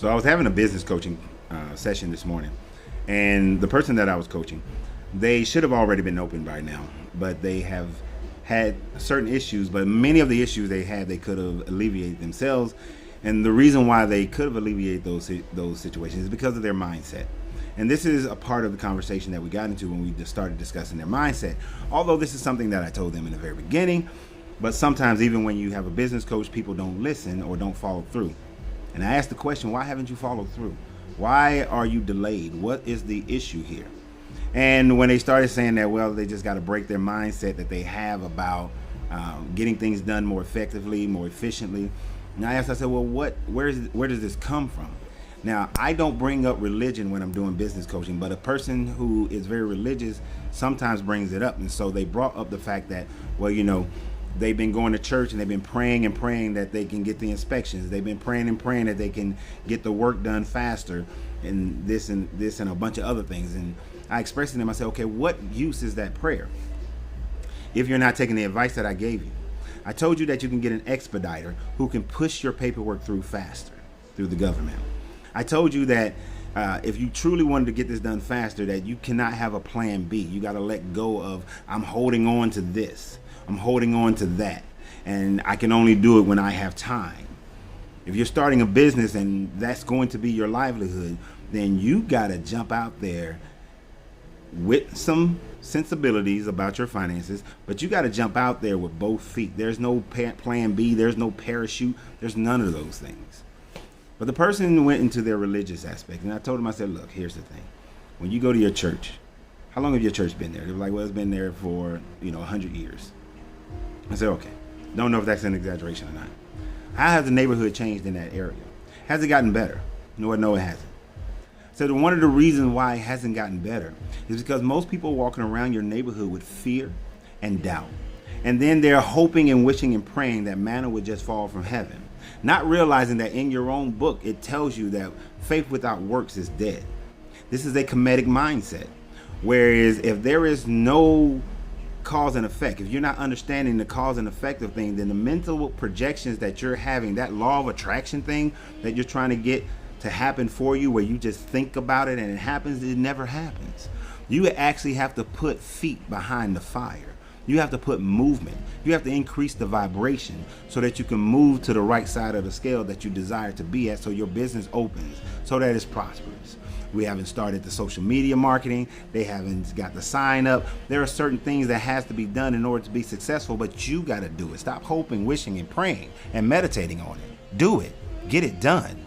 So I was having a business coaching session this morning, and the person that I was coaching, they should have already been open by now, but they have had certain issues. But many of the issues they had, they could have alleviated themselves, and the reason why they could have alleviated those situations is because of their mindset. And this is a part of the conversation that we got into when we just started discussing their mindset. Although this is something that I told them in the very beginning, but sometimes even when you have a business coach, people don't listen or don't follow through. And I asked the question, why haven't you followed through? Why are you delayed? What is the issue here? And when they started saying that, well, they just got to break their mindset that they have about getting things done more effectively, more efficiently. And I said, well, where does this come from? Now, I don't bring up religion when I'm doing business coaching, but a person who is very religious sometimes brings it up. And so they brought up the fact that, well, they've been going to church and they've been praying and praying that they can get the inspections. They've been praying and praying that they can get the work done faster and this and a bunch of other things. And I expressed to them, I said, okay, what use is that prayer if you're not taking the advice that I gave you? I told you that you can get an expediter who can push your paperwork through faster through the government. I told you that if you truly wanted to get this done faster, that you cannot have a plan B. You got to let go of, I'm holding on to this. I'm holding on to that, and I can only do it when I have time. If you're starting a business and that's going to be your livelihood, then you got to jump out there with some sensibilities about your finances, but you got to jump out there with both feet. There's no plan B. There's no parachute. There's none of those things. But the person went into their religious aspect, and I told him, I said, look, here's the thing. When you go to your church, how long have your church been there? They were like, well, it's been there for 100 years. I said, okay, don't know if that's an exaggeration or not. How has the neighborhood changed in that area? Has it gotten better? No, it hasn't. So one of the reasons why it hasn't gotten better is because most people are walking around your neighborhood with fear and doubt. And then they're hoping and wishing and praying that manna would just fall from heaven, not realizing that in your own book, it tells you that faith without works is dead. This is a comedic mindset. Whereas if there is no cause and effect, if you're not understanding the cause and effect of things, then the mental projections that you're having, that law of attraction thing that you're trying to get to happen for you, where you just think about it and it happens, it never happens. You actually have to put feet behind the fire. You have to put movement. You have to increase the vibration so that you can move to the right side of the scale that you desire to be at, so your business opens, so that it's prosperous. We haven't started the social media marketing. They haven't got the sign up. There are certain things that has to be done in order to be successful, but you got to do it. Stop hoping, wishing, and praying and meditating on it. Do it. Get it done.